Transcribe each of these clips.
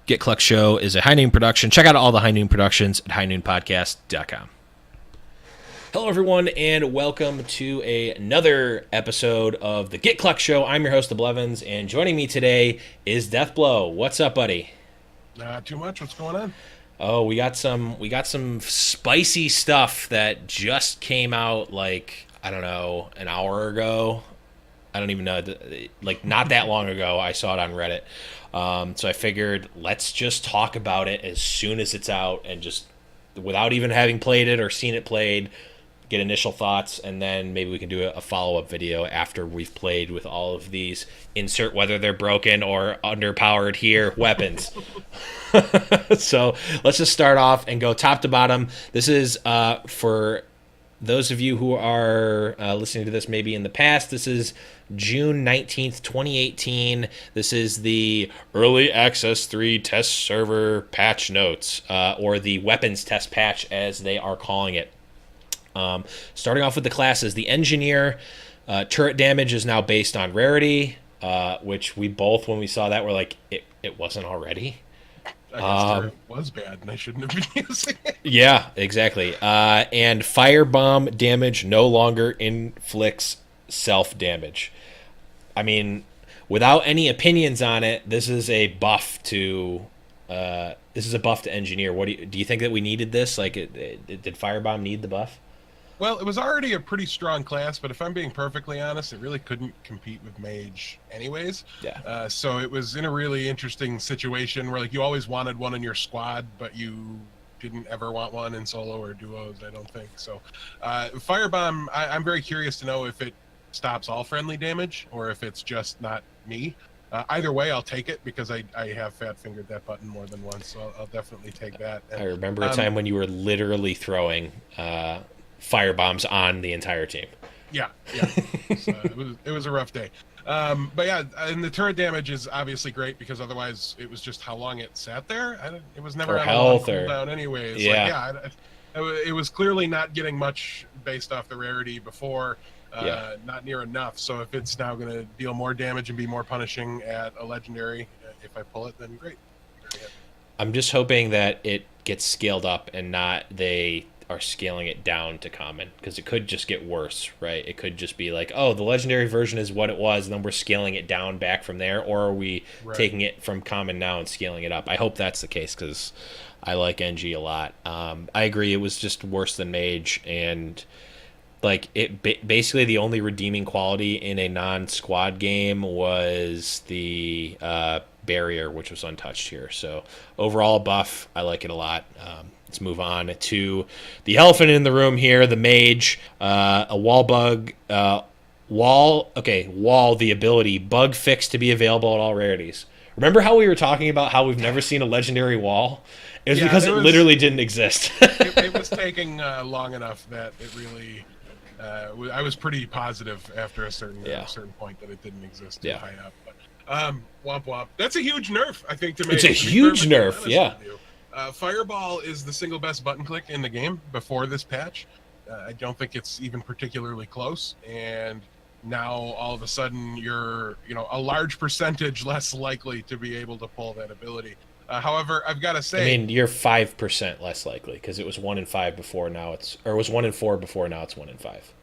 Get Cluck Show is a High Noon production. Check out all the High Noon productions at highnoompodcast.com. Hello, everyone, and welcome to another episode of the Get Cluck Show. I'm your host, The Blevins, and joining me today is Deathblow. What's up, buddy? Not too much. What's going on? Oh, we got some spicy stuff that just came out, like, I don't know, an hour ago. I don't even know, like, not that long ago. I saw it on Reddit. So I figured let's just talk about it as soon as it's out and just without even having played it or seen it played, get initial thoughts, and then maybe we can do a follow-up video after we've played with all of these, insert whether they're broken or underpowered here, weapons. So let's just start off and go top to bottom. This is for those of you who are listening to this maybe in the past, this is June 19th, 2018. This is the Early Access 3 Test Server Patch Notes, or the Weapons Test Patch as they are calling it. Starting off with the classes, the Engineer turret damage is now based on rarity, which we both, when we saw that, were like, it wasn't already. I guess turret was bad and I shouldn't have been using it. Yeah, exactly. And Firebomb damage no longer inflicts self-damage. I mean, without any opinions on it, this is a buff to Engineer. What do you think that we needed this? Like, did Firebomb need the buff? Well, it was already a pretty strong class, but if I'm being perfectly honest, it really couldn't compete with Mage anyways. Yeah. So it was in a really interesting situation where, like, you always wanted one in your squad, but you didn't ever want one in solo or duos, I don't think. So Firebomb, I'm very curious to know if it stops all friendly damage or if it's just not me. Either way, I'll take it because I have fat-fingered that button more than once, so I'll definitely take that. And, I remember a time when you were literally throwing firebombs on the entire team. Yeah. So it was a rough day. But yeah, and the turret damage is obviously great because otherwise it was just how long it sat there. It was never on a long cooldown anyways. Yeah. It was clearly not getting much based off the rarity before. Not near enough. So if it's now going to deal more damage and be more punishing at a legendary, if I pull it, then great. I'm just hoping that it gets scaled up and not they are scaling it down to common, because it could just get worse, right? It could just be like, oh, the legendary version is what it was, and then we're scaling it down back from there, or are we taking it from common now and scaling it up? I hope that's the case, because I like NG a lot. I agree, it was just worse than Mage, and like basically the only redeeming quality in a non-squad game was the barrier, which was untouched here. So overall buff, I like it a lot. Let's move on to the elephant in the room here, the Mage, a wall bug, wall, the ability, bug fix to be available at all rarities. Remember how we were talking about how we've never seen a legendary wall? It was because it literally didn't exist. it was taking long enough that it really... I was pretty positive after a certain point that it didn't exist too high up. But womp womp. That's a huge nerf, I think, to make. It's a huge nerf, yeah. Fireball is the single best button click in the game before this patch. I don't think it's even particularly close. And now all of a sudden you're, a large percentage less likely to be able to pull that ability. However, I've got to say, I mean, you're 5% less likely because it was 1 in 5 before. Now it was 1 in 4 before. Now it's 1 in 5.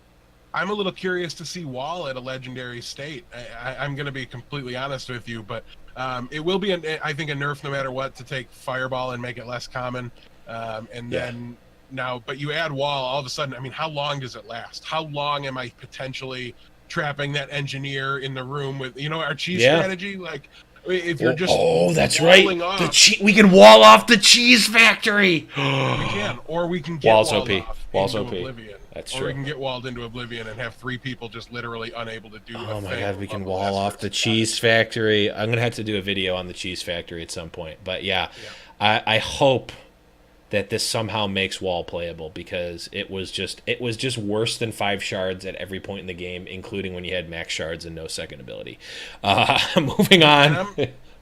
I'm a little curious to see Wall at a legendary state. I'm going to be completely honest with you, but it will be, I think, a nerf no matter what to take Fireball and make it less common. Then now, but you add Wall, all of a sudden, I mean, how long does it last? How long am I potentially trapping that Engineer in the room with, our cheese strategy? Like, if you're just that's right. We can wall off the cheese factory. We can, or we can get Walls walled OP. off Walls into OP. oblivion. That's or true. we can get walled into oblivion and have 3 people just literally unable to do. Oh my god, we can wall off the cheese factory. I'm gonna have to do a video on the cheese factory at some point. But yeah. I hope that this somehow makes wall playable, because it was just worse than 5 shards at every point in the game, including when you had max shards and no second ability. Moving on.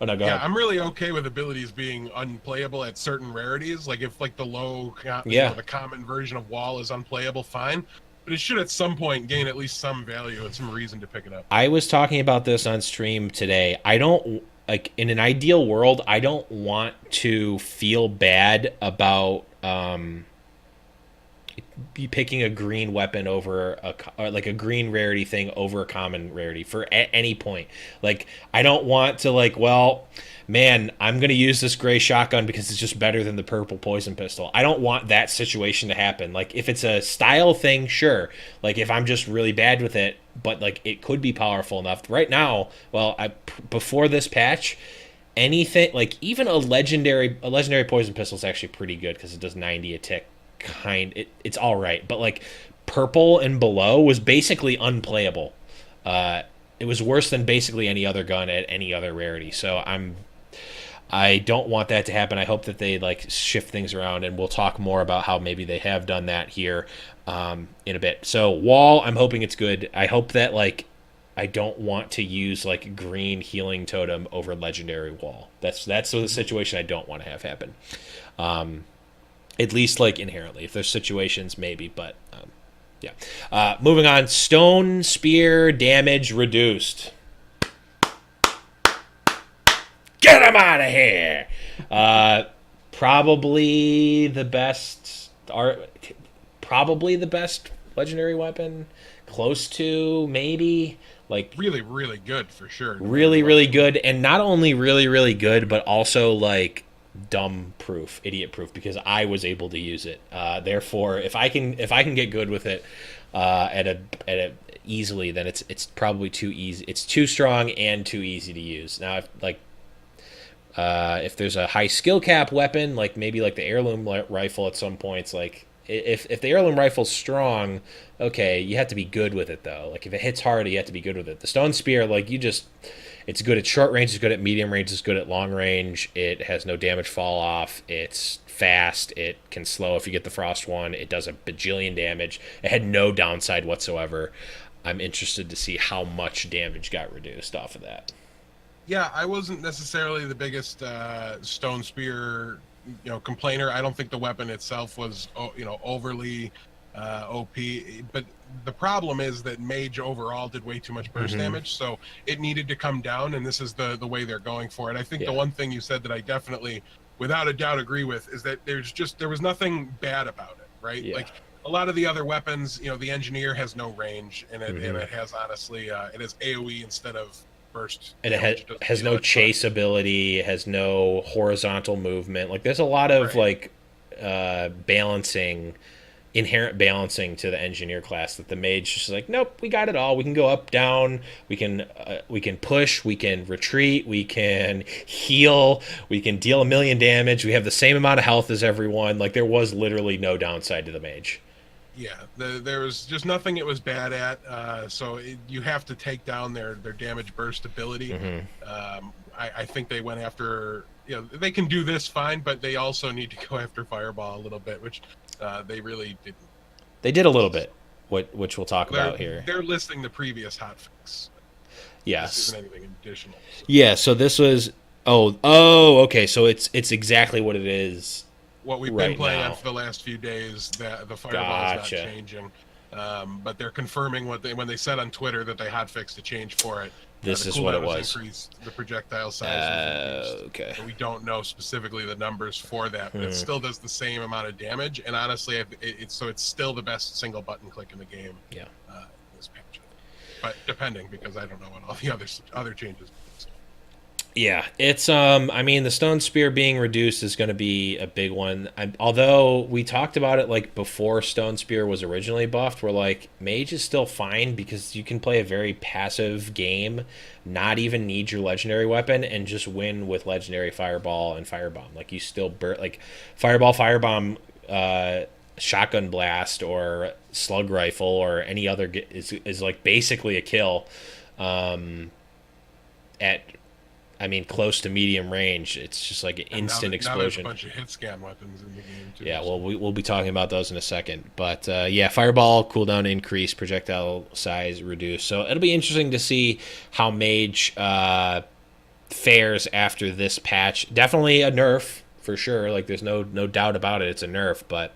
Oh, no, go ahead. I'm really okay with abilities being unplayable at certain rarities. Like if the low, the common version of Wall is unplayable, fine. But it should at some point gain at least some value and some reason to pick it up. I was talking about this on stream today. I don't like in an ideal world, I don't want to feel bad about be picking a green weapon over or like a green rarity thing over a common rarity for at any point. Like I don't want to like, well, man, I'm going to use this gray shotgun because it's just better than the purple poison pistol. I don't want that situation to happen. Like if it's a style thing, sure. Like if I'm just really bad with it, but like it could be powerful enough. Right now, well, before this patch, anything like even a legendary poison pistol is actually pretty good because it does 90 a tick. It's all right, but like purple and below was basically unplayable. It was worse than basically any other gun at any other rarity. So I don't want that to happen. I hope that they like shift things around, and we'll talk more about how maybe they have done that here in a bit. So wall, I'm hoping it's good. I hope that like I don't want to use like green healing totem over legendary wall. That's the situation I don't want to have happen. At least like inherently. If there's situations, maybe, but yeah. Moving on, stone spear damage reduced. Get him out of here. Probably the best legendary weapon. Close to maybe like Really, really good for sure. really, really good, and not only really, really good, but also like dumb proof, idiot proof, because I was able to use it. Therefore, if I can get good with it at a easily, then it's probably too easy. It's too strong and too easy to use. Now, if there's a high skill cap weapon, like maybe like the heirloom rifle at some points, like if the heirloom rifle's strong, okay, you have to be good with it though. Like if it hits hard, you have to be good with it. The stone spear, like it's good at short range, it's good at medium range, it's good at long range. It has no damage fall off. It's fast. It can slow if you get the frost one. It does a bajillion damage. It had no downside whatsoever. I'm interested to see how much damage got reduced off of that. Yeah, I wasn't necessarily the biggest stone spear, complainer. I don't think the weapon itself was, overly OP. But the problem is that mage overall did way too much burst damage, so it needed to come down, and this is the way they're going for it. I think the one thing you said that I definitely, without a doubt, agree with is that there was nothing bad about it, right? Yeah. Like a lot of the other weapons, the engineer has no range, and it has honestly, it has AOE instead of burst, and it has no chase ability. It has no horizontal movement. Like there's a lot of like inherent balancing to the engineer class that the mage just like, nope, we got it all. We can go up, down. We can push. We can retreat. We can heal. We can deal 1,000,000 damage. We have the same amount of health as everyone. Like there was literally no downside to the mage. Yeah, there was just nothing it was bad at. So you have to take down their damage burst ability. I think they went after, they can do this fine, but they also need to go after Fireball a little bit, which they really didn't. They did a little bit, which we'll talk about here. They're listing the previous hotfix. Yes. This isn't anything additional. So. Yeah, so this was okay, so it's exactly what it is. What we've been playing on for the last few days, that the Fireball is not changing. But they're confirming when they said on Twitter that they hotfixed a change for it. This is what it was. Increased, the projectile size was increased. Okay. And we don't know specifically the numbers for that, but it still does the same amount of damage. And honestly, it's still the best single button click in the game. Yeah. In this patch, but depending, because I don't know what all the other changes. So. Yeah, it's I mean, the stone spear being reduced is going to be a big one. Although we talked about it like before stone spear was originally buffed, we're like mage is still fine because you can play a very passive game, not even need your legendary weapon, and just win with legendary fireball and firebomb. Like you still like fireball, firebomb, shotgun blast, or slug rifle, or any other is like basically a kill. Close to medium range, it's just like an instant explosion. Now there's a bunch of hit scan weapons in the game too. Yeah, well, we'll be talking about those in a second. But yeah, fireball cooldown increase, projectile size reduced. So it'll be interesting to see how mage fares after this patch. Definitely a nerf for sure. Like there's no doubt about it. It's a nerf, but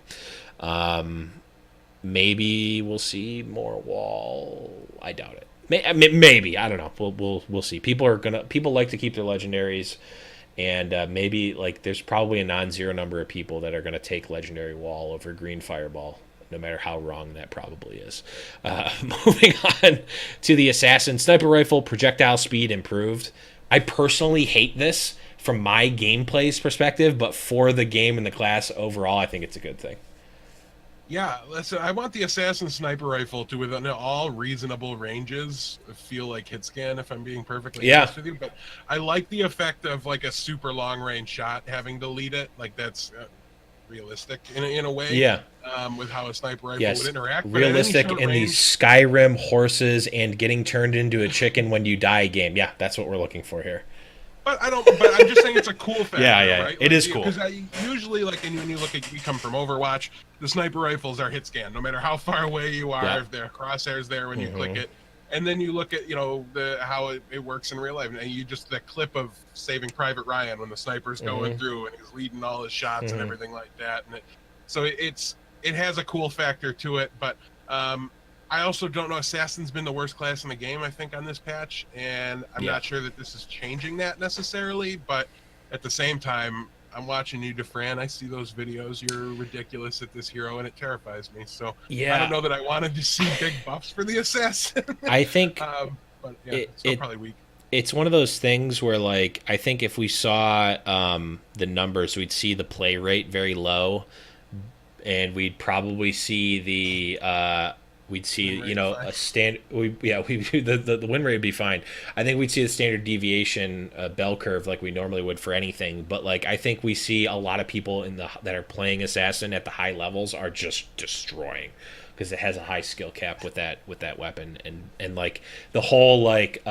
maybe we'll see more wall. I doubt it. Maybe, I don't know. We'll see. People like to keep their legendaries, and maybe like there's probably a non-zero number of people that are gonna take legendary wall over green fireball, no matter how wrong that probably is. Moving on to the assassin sniper rifle, projectile speed improved. I personally hate this from my gameplay's perspective, but for the game and the class overall, I think it's a good thing. Yeah, listen, I want the assassin sniper rifle to, within all reasonable ranges, feel like hit scan, if I'm being perfectly honest with you. But I like the effect of like a super long range shot having to lead it. Like that's realistic in a way. Yeah. With how a sniper rifle would interact. Realistic in the Skyrim horses and getting turned into a chicken when you die game. Yeah, that's what we're looking for here. But I don't. But I'm just saying it's a cool factor. Yeah, right? It is cool. Because usually, like, when you look at, we come from Overwatch, the sniper rifles are hit scan, no matter how far away you are. If there are crosshairs there when you click it, and then you look at how it works in real life, and you just the clip of Saving Private Ryan when the sniper's going through and he's leading all his shots and everything like that, and it has a cool factor to it, but I also don't know. Assassin's been the worst class in the game, I think, on this patch, and I'm not sure that this is changing that necessarily. But at the same time, I'm watching you, DeFran. I see those videos. You're ridiculous at this hero, and it terrifies me. So I don't know that I wanted to see big buffs for the assassin. I think, but yeah, it's probably weak. It's one of those things where, like, I think if we saw the numbers, we'd see the play rate very low, and we'd probably see the we'd see a stand. The win rate would be fine. I think we'd see the standard deviation bell curve like we normally would for anything. But like I think we see a lot of people that are playing assassin at the high levels are just destroying because it has a high skill cap with that weapon and like the whole like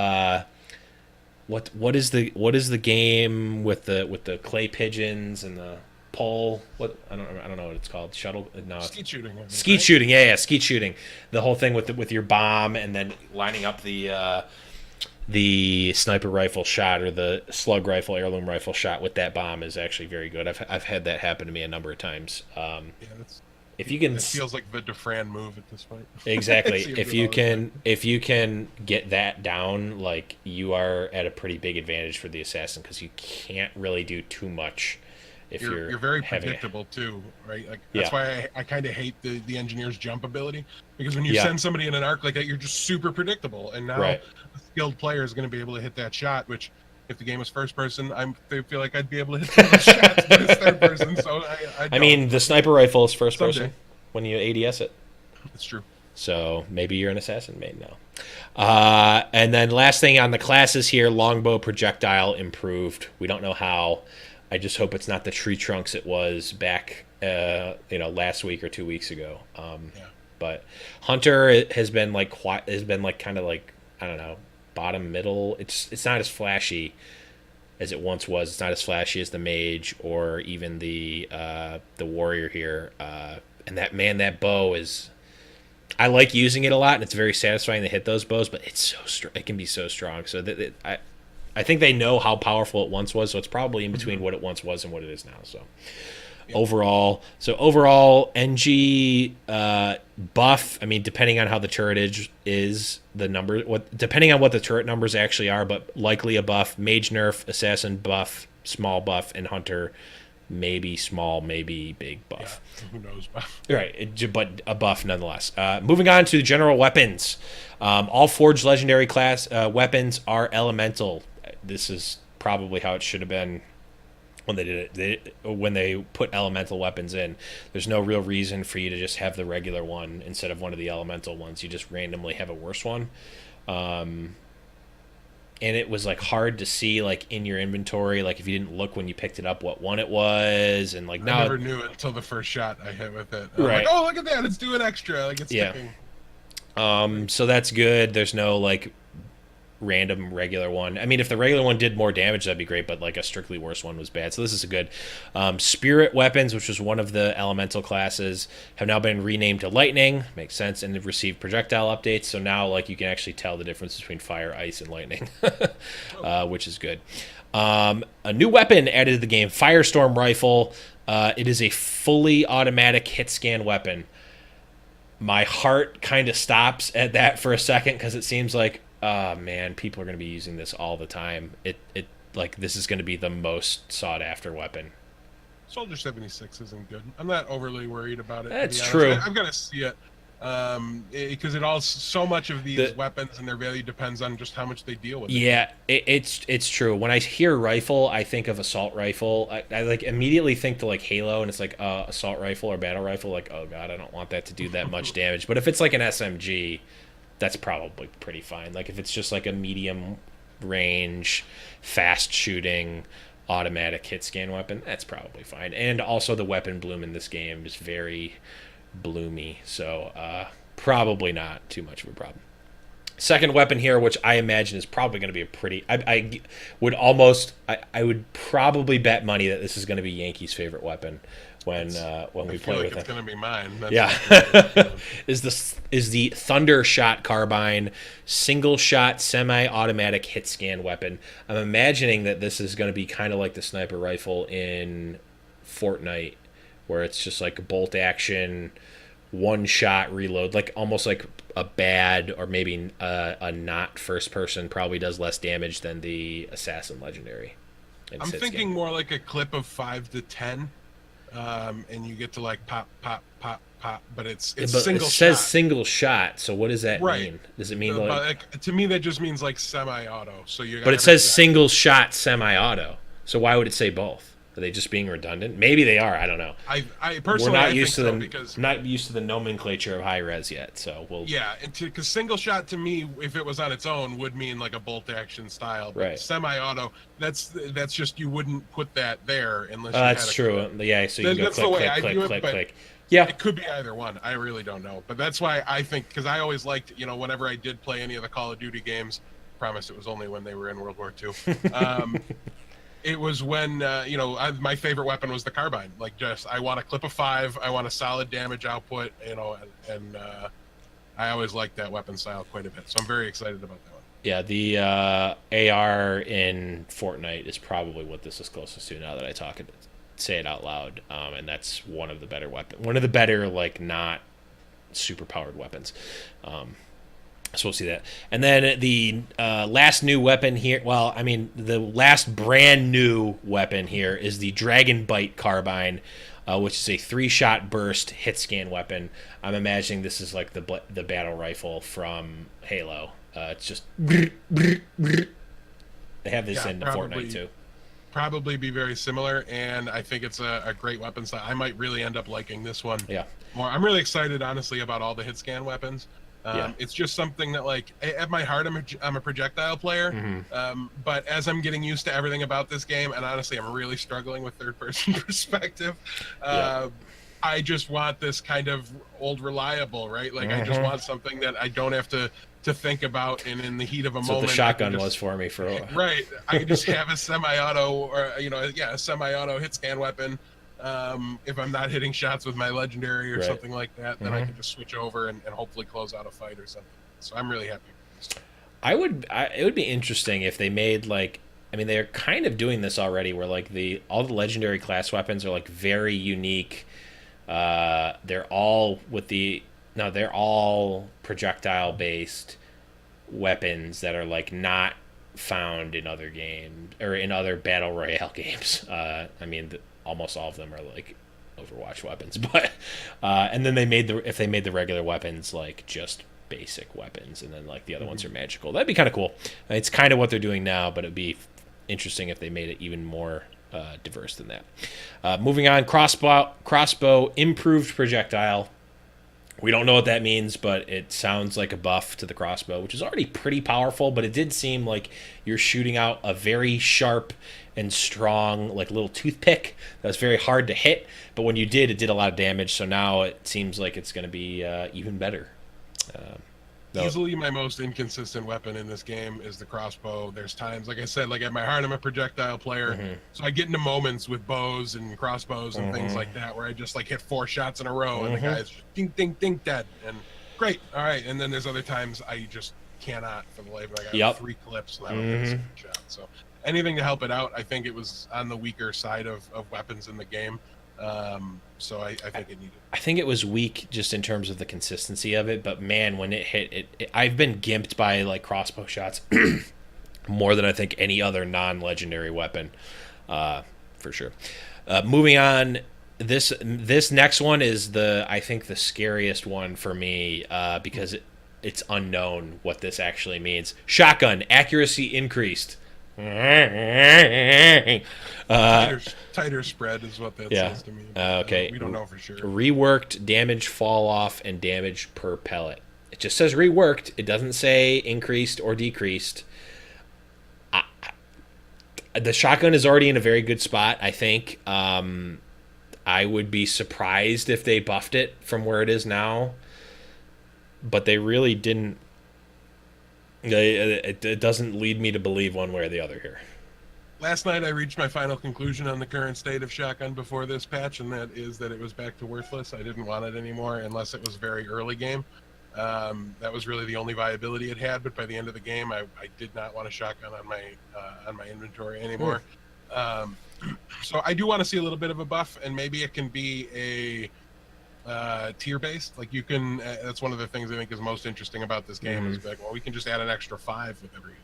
what is the game with the clay pigeons and the pole? What I don't know what it's called. Shuttle? No, skeet shooting. Skeet shooting. Yeah, skeet shooting. The whole thing with your bomb and then lining up the sniper rifle shot or the slug rifle, heirloom rifle shot with that bomb is actually very good. I've had that happen to me a number of times. If you can, it feels like the DeFran move at this point. Exactly. if you can get that down, like you are at a pretty big advantage for the assassin because you can't really do too much. If you're very predictable too, right? Like that's why I kind of hate the engineer's jump ability because when you send somebody in an arc like that, you're just super predictable. And now a skilled player is going to be able to hit that shot, which if the game was first person, I feel like I'd be able to hit those shots, but it's third person. So I mean, the sniper rifle is first person when you ADS it. That's true. So maybe you're an assassin main now. And then last thing on the classes here, longbow projectile improved. We don't know how. I just hope it's not the tree trunks it was back, last week or 2 weeks ago. But Hunter has been like kind of like I don't know, bottom middle. It's not as flashy as it once was. It's not as flashy as the mage or even the warrior here. And that bow is. I like using it a lot, and it's very satisfying to hit those bows. But it's so it can be so strong. So I think they know how powerful it once was, so it's probably in between what it once was and what it is now. So overall, NG buff. I mean, depending on how the turret is the number. Depending on what the turret numbers actually are, but likely a buff. Mage nerf, assassin buff, small buff, and hunter maybe small, maybe big buff. Yeah, who knows? Right, but a buff nonetheless. Moving on to general weapons. All forged legendary class weapons are elemental. This is probably how it should have been when they did it. When they put elemental weapons in, there's no real reason for you to just have the regular one instead of one of the elemental ones. You just randomly have a worse one. And it was like hard to see like in your inventory, like if you didn't look when you picked it up what one it was, and like now I never knew it until the first shot I hit with it. Right. Like, oh, look at that! It's doing extra. Like it's sticking. So that's good. There's no like random regular one. I mean, if the regular one did more damage, that'd be great, but like a strictly worse one was bad. So this is a good. Spirit weapons, which was one of the elemental classes, have now been renamed to lightning. Makes sense, and they've received projectile updates. So now like you can actually tell the difference between fire, ice, and lightning, which is good. A new weapon added to the game, Firestorm Rifle. It is a fully automatic hit scan weapon. My heart kind of stops at that for a second because it seems like, oh man, people are going to be using this all the time. Like this is going to be the most sought after weapon. Soldier 76 isn't good. I'm not overly worried about it, to That's be honest. true. I've got to see it because it all so much of these The weapons and their value depends on just how much they deal with it. Yeah, it's true. When I hear rifle, I think of assault rifle. I like immediately think to like Halo, and it's like assault rifle or battle rifle. Like, oh god, I don't want that to do that much damage. But if it's like an SMG, that's probably pretty fine. Like if it's just like a medium range, fast shooting, automatic hit scan weapon, that's probably fine. And also the weapon bloom in this game is very bloomy, so probably not too much of a problem. Second weapon here, which I imagine is probably going to be a pretty. I would almost. I would probably bet money that this is going to be Yankees' favorite weapon when we play with it's them. going to be mine. That's Yeah, is the Thunder Shot carbine, single shot semi-automatic hit scan weapon. I'm imagining that this is going to be kind of like the sniper rifle in Fortnite, where it's just like a bolt action, one shot reload, like almost like a bad or maybe a not first person probably does less damage than the assassin legendary. I'm thinking more like a clip of 5 to 10, and you get to like pop, pop, pop, pop, but it's but single it says shot. single shot, so what does that Right. mean? Does it mean But like? to me, that just means like semi-auto. So you. But it says single shot semi-auto, so why would it say both? Are they just being redundant? Maybe they are. I don't know. I personally We're not I used to think so the because not used to the nomenclature of high res yet, so we'll. yeah, because single shot to me, if it was on its own, would mean like a bolt action style. But Right. semi-auto, that's just you wouldn't put that there unless. You That's had a true. Yeah, so you can go That's the click, way click, I click, view it, click, but click. Yeah, it could be either one. I really don't know, but that's why I think because I always liked whenever I did play any of the Call of Duty games. Promise it was only when they were in World War II. It was when my favorite weapon was the carbine. Like just I want a clip of 5, I want a solid damage output, and I always liked that weapon style quite a bit. So I'm very excited about that one. yeah. The AR in Fortnite is probably what this is closest to now that I say it out loud, and that's one of the better one of the better like not super powered weapons. So we'll see that. And then the last new weapon here, well, I mean, the last brand new weapon here is the Dragon Bite carbine, which is a 3-shot burst hit scan weapon. I'm imagining this is like the battle rifle from Halo. It's just. They have this in Fortnite too. Probably be very similar, and I think it's a great weapon style. I might really end up liking this one more. I'm really excited, honestly, about all the hit scan weapons. It's just something that, like, at my heart, I'm a projectile player. Mm-hmm. But as I'm getting used to everything about this game, and honestly, I'm really struggling with third-person perspective. I just want this kind of old reliable, right? Like, I just want something that I don't have to think about, and in the heat of a moment. That's what the shotgun was for me for a while. Right. I can just have a semi-auto or, a semi-auto hit scan weapon. If I'm not hitting shots with my legendary or something like that, then I can just switch over and hopefully close out a fight or something. So I'm really happy with this. It would be interesting if they made like, I mean, they're kind of doing this already where like all the legendary class weapons are like very unique. They're all projectile based weapons that are like not found in other games or in other battle royale games. I mean, almost all of them are like Overwatch weapons, but and then if they made the regular weapons like just basic weapons, and then like the other ones are magical. That'd be kind of cool. It's kind of what they're doing now, but it'd be interesting if they made it even more diverse than that. Moving on, crossbow improved projectile. We don't know what that means, but it sounds like a buff to the crossbow, which is already pretty powerful, but it did seem like you're shooting out a very sharp and strong, like little toothpick that was very hard to hit, but when you did, it did a lot of damage, so now it seems like it's going to be even better. Easily my most inconsistent weapon in this game is the crossbow. There's times, like I said, like at my heart, I'm a projectile player, so I get into moments with bows and crossbows and things like that where I just like hit 4 shots in a row and the guy's just ding, ding, ding, dead. And great, all right. And then there's other times I just cannot for the life of me. I got 3 clips and I don't get a single shot. So anything to help it out. I think it was on the weaker side of weapons in the game. So I think it needed. I think it was weak just in terms of the consistency of it, but man, when it hit, I've been gimped by like crossbow shots more than I think any other non-legendary weapon, for sure. Moving on, this next one is I think the scariest one for me, because it's unknown what this actually means. Shotgun accuracy increased. Tighter spread is what that Yeah. says to me. Okay. We don't know for sure. Reworked damage fall off and damage per pellet. It just says reworked. It doesn't say increased or decreased. The shotgun is already in a very good spot, I think. I would be surprised if they buffed it from where it is now, but they really didn't. It doesn't lead me to believe one way or the other here. Last night I reached my final conclusion on the current state of shotgun before this patch, and that is that it was back to worthless. I didn't want it anymore unless it was very early game. That was really the only viability it had. But by the end of the game, I did not want a shotgun on my inventory anymore. So I do want to see a little bit of a buff, and maybe it can be a tier based. Like you can. That's one of the things I think is most interesting about this game is like, well, we can just add an extra 5 with every.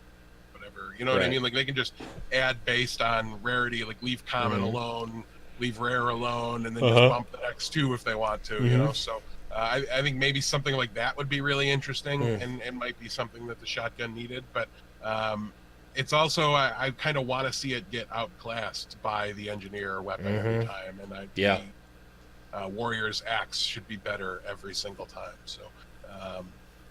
You know what I mean? Like they can just add based on rarity, like leave common alone, leave rare alone, and then just bump the next 2 if they want to. You know, so I think maybe something like that would be really interesting, and might be something that the shotgun needed. But it's also I kind of want to see it get outclassed by the engineer weapon every time, and the Warrior's axe should be better every single time. So.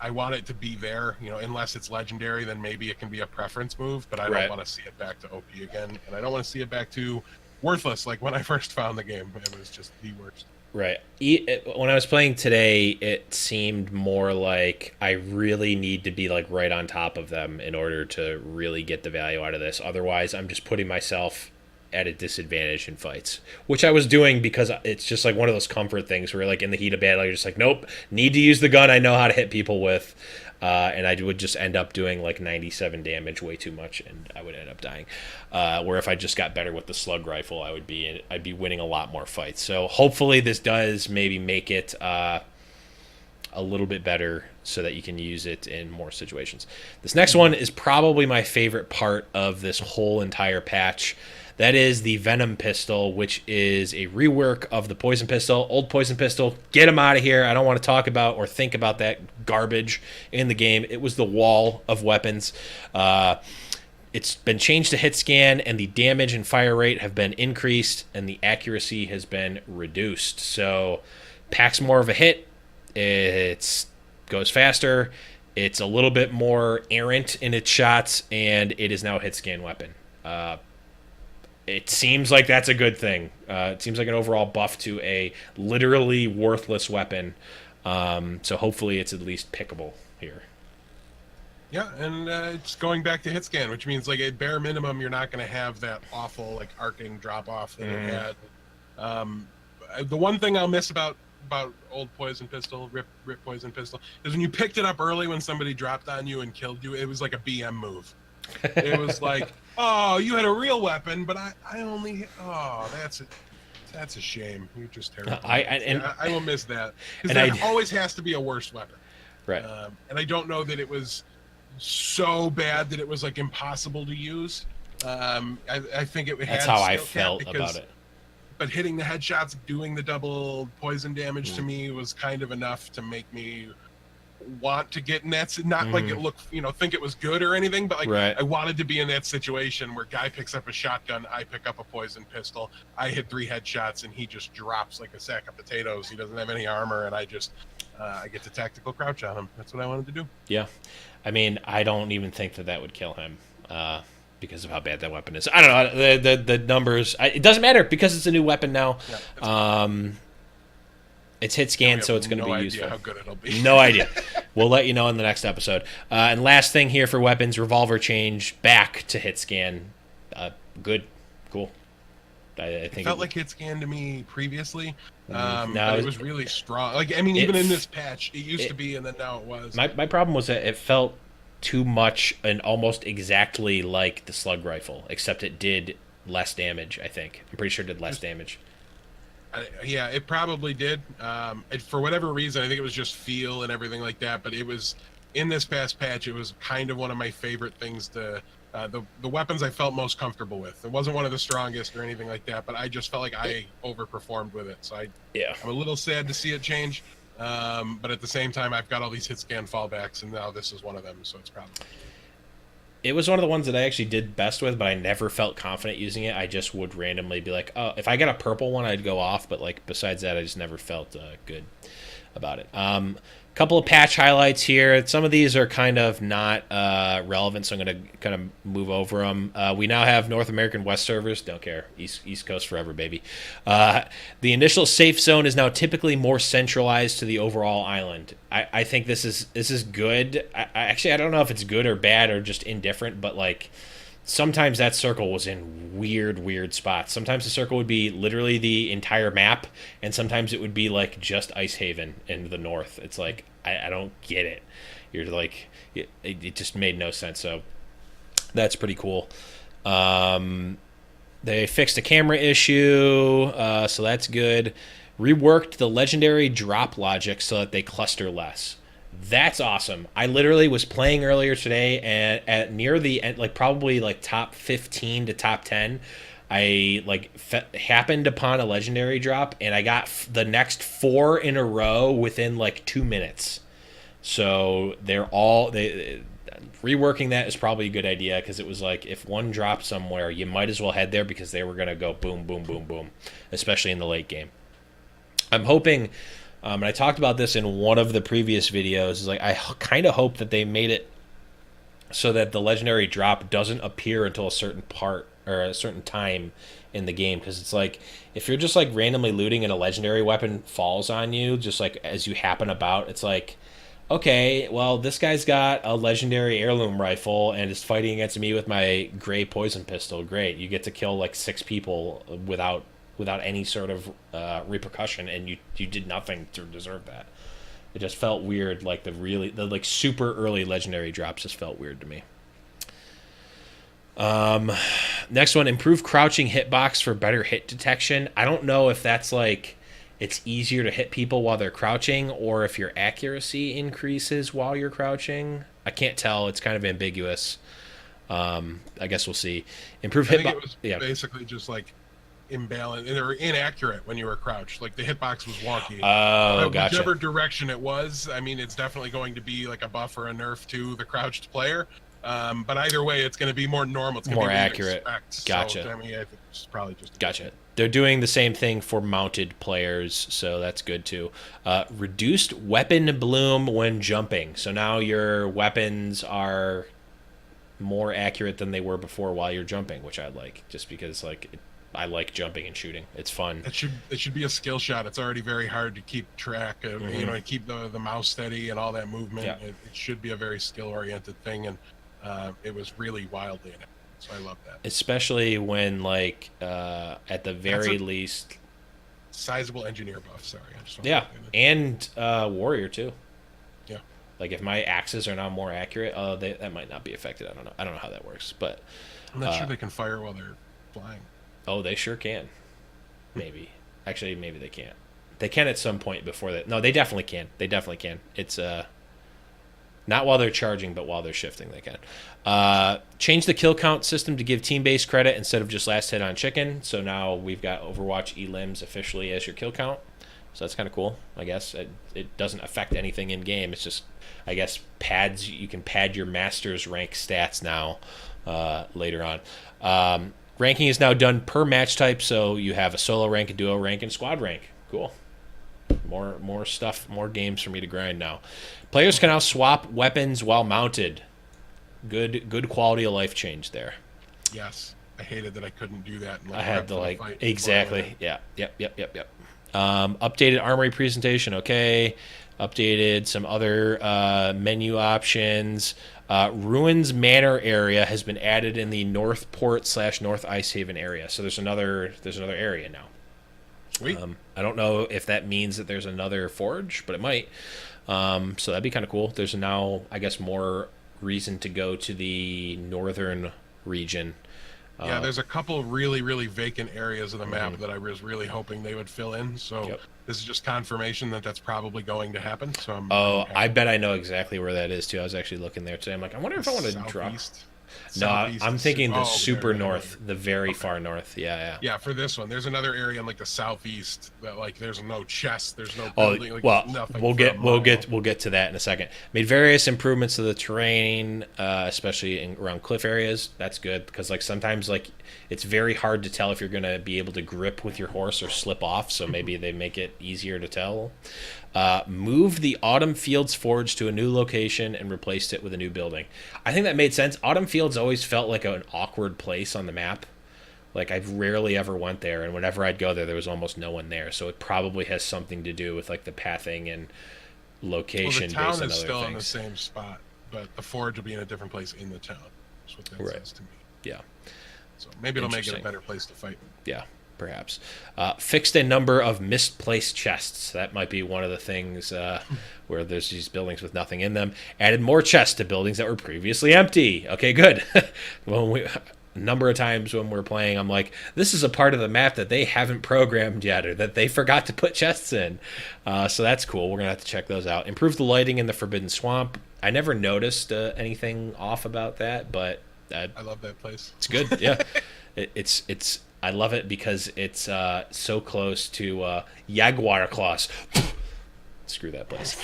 I want it to be there, you know, unless it's legendary, then maybe it can be a preference move, but I don't want to see it back to OP again, and I don't want to see it back to worthless like when I first found the game. It was just the worst. Right. When I was playing today, it seemed more like I really need to be like right on top of them in order to really get the value out of this. Otherwise, I'm just putting myself at a disadvantage in fights, which I was doing because it's just like one of those comfort things where like in the heat of battle, you're just like, nope, need to use the gun I know how to hit people with. And I would just end up doing like 97 damage, way too much, and I would end up dying. Where if I just got better with the slug rifle, I'd be winning a lot more fights. So hopefully this does maybe make it a little bit better so that you can use it in more situations. This next one is probably my favorite part of this whole entire patch. That is the Venom pistol, which is a rework of the Poison pistol. Old Poison pistol, get them out of here. I don't want to talk about or think about that garbage in the game. It was the wall of weapons. It's been changed to hit scan, and the damage and fire rate have been increased, and the accuracy has been reduced. So packs more of a hit. It goes faster. It's a little bit more errant in its shots, and it is now a hit scan weapon. It seems like that's a good thing. It seems like an overall buff to a literally worthless weapon. So hopefully it's at least pickable here. Yeah, and it's going back to hit scan, which means like at bare minimum you're not going to have that awful like arcing drop off that it had. The one thing I'll miss about old Poison pistol, rip Poison pistol, is when you picked it up early when somebody dropped on you and killed you, it was like a BM move. It was like, oh, you had a real weapon, but I only. Oh, that's a shame. You're just terrible. I will miss that because there always has to be a worse weapon, right? And I don't know that it was so bad that it was like impossible to use. I think it. That's how I felt about it. But hitting the headshots, doing the double poison damage to me was kind of enough to make me want to get in that, not like it looked, think it was good or anything, but like I wanted to be in that situation where guy picks up a shotgun, I pick up a poison pistol, I hit 3 headshots and he just drops like a sack of potatoes. He doesn't have any armor, and I just I get to tactical crouch on him. That's what I wanted to do. Yeah, I mean, I don't even think that would kill him because of how bad that weapon is. I don't know the numbers. It doesn't matter because it's a new weapon now. Yeah, it's hit scan, so it's going to be useful. How good it'll be. No idea. We'll let you know in the next episode. And last thing here for weapons, revolver change back to hit scan. Good, cool. I think it felt like hit scan to me previously. But it was really strong. Like even in this patch, it used to be, and then now it was. My problem was that it felt too much and almost exactly like the slug rifle, except it did less damage. I think I'm pretty sure it did less damage. Yeah, it probably did. For whatever reason, I think it was just feel and everything like that. But it was in this past patch. It was kind of one of my favorite things to the weapons I felt most comfortable with. It wasn't one of the strongest or anything like that, but I just felt like I overperformed with it. So Yeah. I'm a little sad to see it change. But at the same time, I've got all these hit scan fallbacks, and now this is one of them. So it's probably. It was one of the ones that I actually did best with, but I never felt confident using it. I just would randomly be like, oh, if I get a purple one, I'd go off. But like besides that, I just never felt good about it. Couple of patch highlights here. Some of these are kind of not relevant, so I'm going to kind of move over them. We now have North American West servers. Don't care. East Coast forever, baby. The initial safe zone is now typically more centralized to the overall island. I think this is good. I don't know if it's good or bad or just indifferent, but like sometimes that circle was in weird spots. Sometimes the circle would be literally the entire map, and sometimes it would be like just Ice Haven in the north. It's like I don't get it. You're like it just made no sense. So that's pretty cool. They fixed a camera issue, so that's good. Reworked the legendary drop logic so that they cluster less. That's awesome. I literally was playing earlier today, and at near the end, like probably like top 15 to top 10, I like happened upon a legendary drop, and I got the next 4 in a row within like 2 minutes. So they reworking that is probably a good idea, because it was like if one dropped somewhere, you might as well head there because they were gonna go boom, boom, boom, boom, especially in the late game. I'm hoping. And I talked about this in one of the previous videos. Is like I kind of hope that they made it so that the legendary drop doesn't appear until a certain part or a certain time in the game. Because it's like if you're just like randomly looting and a legendary weapon falls on you, just like as you happen about, it's like, okay, well this guy's got a legendary heirloom rifle and is fighting against me with my gray poison pistol. Great, you get to kill like 6 people without any sort of repercussion, and you did nothing to deserve that. It just felt weird. Like the like super early legendary drops just felt weird to me. Next one, improve crouching hitbox for better hit detection. I don't know if that's like it's easier to hit people while they're crouching, or if your accuracy increases while you're crouching. I can't tell. It's kind of ambiguous. I guess we'll see. Improve hitbox. It was basically just like imbalanced or inaccurate when you were crouched. Like the hitbox was wonky. Oh, gotcha. Whichever direction it was, I mean, it's definitely going to be like a buff or a nerf to the crouched player. But either way, it's going to be more normal. It's more gonna be accurate. Gotcha. So, I mean, I think it's probably just gotcha. They're doing the same thing for mounted players, so that's good too. Reduced weapon bloom when jumping. So now your weapons are more accurate than they were before while you're jumping, which I like, just because like I like jumping and shooting. It's fun. It should be a skill shot. It's already very hard to keep track of, and keep the mouse steady and all that movement. Yeah. It should be a very skill oriented thing, and it was really wildly in it. So I love that. Especially when like at the very least sizable engineer buff. Sorry, I just and warrior too. Yeah. Like if my axes are now more accurate, that might not be affected. I don't know how that works, but I'm not sure they can fire while they're flying. Oh, they sure can. Maybe. Actually, maybe they can't. They can at some point before that. No, they definitely can. They definitely can. It's not while they're charging, but while they're shifting, they can. Change the kill count system to give team-based credit instead of just last hit on chicken. So now we've got Overwatch elims officially as your kill count. So that's kind of cool, I guess. It doesn't affect anything in game. It's just, I guess, pads. You can pad your master's rank stats now later on. Ranking is now done per match type, so you have a solo rank, a duo rank, and squad rank. Cool. More stuff, more games for me to grind now. Players can now swap weapons while mounted. Good quality of life change there. Yes, I hated that I couldn't do that. I had to like exactly. Yeah. Yep. Updated armory presentation. Okay. Updated some other menu options. Ruins Manor area has been added in the Northport / North Icehaven area. So there's another area now. Sweet. I don't know if that means that there's another forge, but it might. So that'd be kind of cool. There's now, I guess, more reason to go to the northern region Yeah, there's a couple really, really vacant areas of the map Mhm. that I was really hoping they would fill in. So Yep. this is just confirmation that that's probably going to happen. So I'm Oh, I happy. bet I know exactly where that is too. I was actually looking there today. I'm like, I wonder The if I want to drop. southeast. No, Southeast I'm is thinking the oh, there, super then I know what north, you're. the very Okay. far north. Yeah, yeah. Yeah, for this one, there's another area in like the southeast that like there's no chest, there's no Oh building, like there's well, nothing we'll for a get we'll mile. get we'll get to that in a second. Made various improvements to the terrain, especially around cliff areas. That's good because like sometimes like it's very hard to tell if you're gonna be able to grip with your horse or slip off. So maybe they make it easier to tell. Moved the Autumn Fields Forge to a new location and replaced it with a new building. I think that made sense. Autumn Fields always felt like an awkward place on the map. Like I rarely ever went there, and whenever I'd go there, there was almost no one there. So it probably has something to do with like the pathing and Well, the location based town on is other still in the things. same spot, but the forge will be in a different place in the town. That's what that Right. says to me. Yeah. So maybe it'll make it a Interesting. better place to fight. Yeah. Perhaps. Fixed a number of misplaced chests. That might be one of the things where there's these buildings with nothing in them. Added more chests to buildings that were previously empty. Okay, good. When we, a number of times when we're playing, I'm like, this is a part of the map that they haven't programmed yet or that they forgot to put chests in. So that's cool. We're going to have to check those out. Improve the lighting in the Forbidden Swamp. I never noticed anything off about that, but I love that place. it's good. Yeah, it's. I love it because it's so close to Jaguar Claws. Screw that place.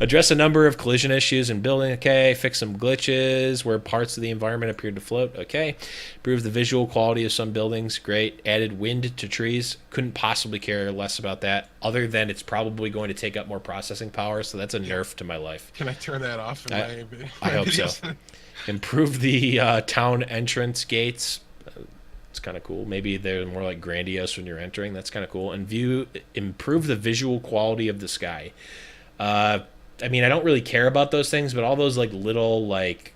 Address a number of collision issues in building. Okay. Fix some glitches where parts of the environment appeared to float. Okay. Improve the visual quality of some buildings. Great. Added wind to trees. Couldn't possibly care less about that, other than it's probably going to take up more processing power. So that's a nerf to my life. Can I turn that off in I hope so. videos? Improve the town entrance gates. It's kind of cool. Maybe they're more like grandiose when you're entering. That's kind of cool. And improve the visual quality of the sky. I mean, I don't really care about those things, but all those like little like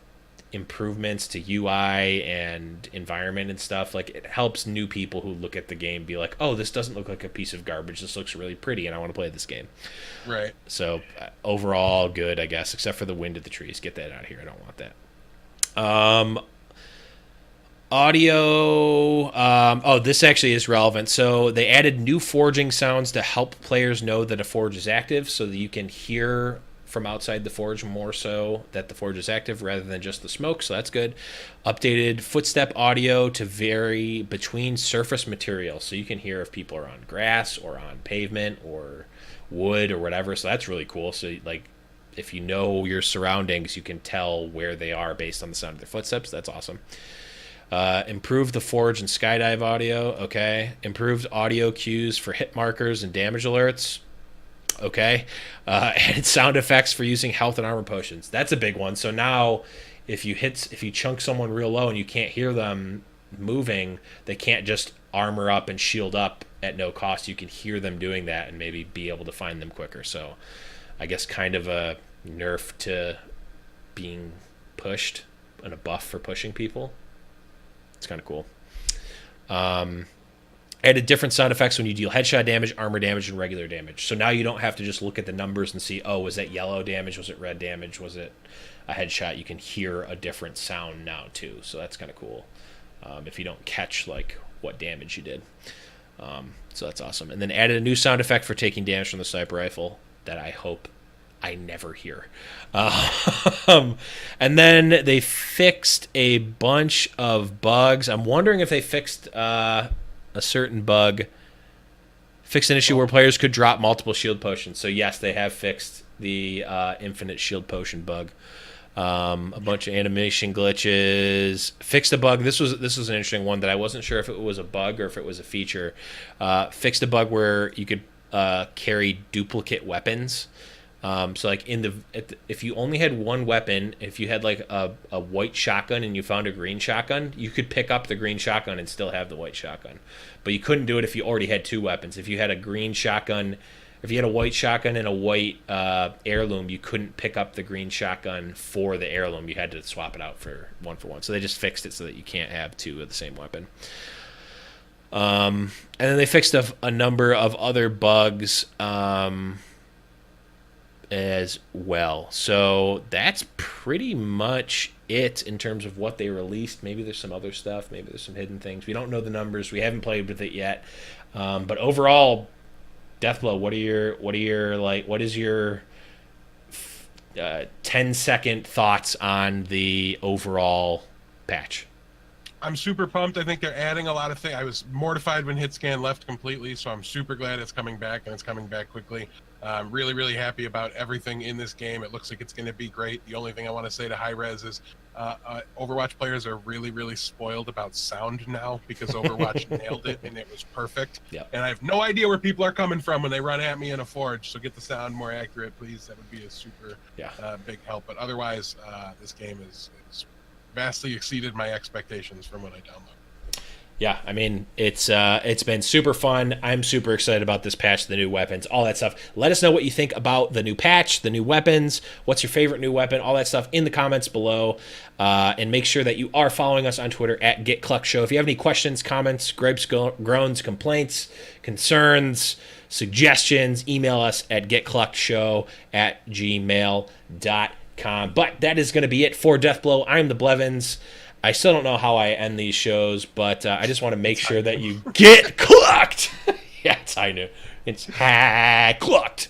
improvements to UI and environment and stuff, like it helps new people who look at the game be like, oh, this doesn't look like a piece of garbage. This looks really pretty, and I want to play this game. Right. So overall, good, I guess, except for the wind of the trees. Get that out of here. I don't want that. Audio. Oh, this actually is relevant. So they added new forging sounds to help players know that a forge is active, so that you can hear from outside the forge more so that the forge is active rather than just the smoke. So that's good. Updated footstep audio to vary between surface materials, so you can hear if people are on grass or on pavement or wood or whatever. So that's really cool. So like, if you know your surroundings, you can tell where they are based on the sound of their footsteps. That's awesome. Improved the forge and skydive audio. Okay. Improved audio cues for hit markers and damage alerts. Okay. Added sound effects for using health and armor potions. That's a big one. So now, if you chunk someone real low and you can't hear them moving, they can't just armor up and shield up at no cost. You can hear them doing that and maybe be able to find them quicker. So, I guess kind of a nerf to being pushed and a buff for pushing people. It's kind of cool. Added different sound effects when you deal headshot damage, armor damage, and regular damage. So now you don't have to just look at the numbers and see, oh, was that yellow damage? Was it red damage? Was it a headshot? You can hear a different sound now too. So that's kind of cool. If you don't catch like what damage you did. So that's awesome. And then added a new sound effect for taking damage from the sniper rifle that I hope I never hear. And then they fixed a bunch of bugs. I'm wondering if they fixed a certain bug. Fixed an issue where players could drop multiple shield potions. So yes, they have fixed the infinite shield potion bug. A bunch of animation glitches. Fixed a bug. This was an interesting one that I wasn't sure if it was a bug or if it was a feature. Fixed a bug where you could carry duplicate weapons. So like if you only had one weapon, if you had like a white shotgun and you found a green shotgun, you could pick up the green shotgun and still have the white shotgun. But you couldn't do it if you already had two weapons. If you had a green shotgun, if you had a white shotgun and a white heirloom, you couldn't pick up the green shotgun for the heirloom. You had to swap it out for one. So they just fixed it so that you can't have two of the same weapon. And then they fixed a number of other bugs as well. So that's pretty much it in terms of what they released. Maybe there's some other stuff. Maybe there's some hidden things. We don't know the numbers. We haven't played with it yet. But overall, Deathblow, what is your 10-second thoughts on the overall patch? I'm super pumped. I think they're adding a lot of things. I was mortified when HitScan left completely, so I'm super glad it's coming back, and it's coming back quickly. Really, really happy about everything in this game. It looks like it's going to be great. The only thing I want to say to Hi-Rez is Overwatch players are really, really spoiled about sound now because Overwatch nailed it, and it was perfect. Yep. And I have no idea where people are coming from when they run at me in a Forge, so get the sound more accurate, please. That would be a super big help. But otherwise, this game is vastly exceeded my expectations from when I downloaded. Yeah, I mean, it's been super fun. I'm super excited about this patch, the new weapons, all that stuff. Let us know what you think about the new patch, the new weapons, what's your favorite new weapon, all that stuff in the comments below. And make sure that you are following us on Twitter at GetCluckShow. If you have any questions, comments, gripes, groans, complaints, concerns, suggestions, email us at getcluckShow@gmail.com. But that is going to be it for Deathblow. I'm the Blevins. I still don't know how I end these shows, but I just want to make sure that you get clucked. Yeah, it's I knew. It's clucked.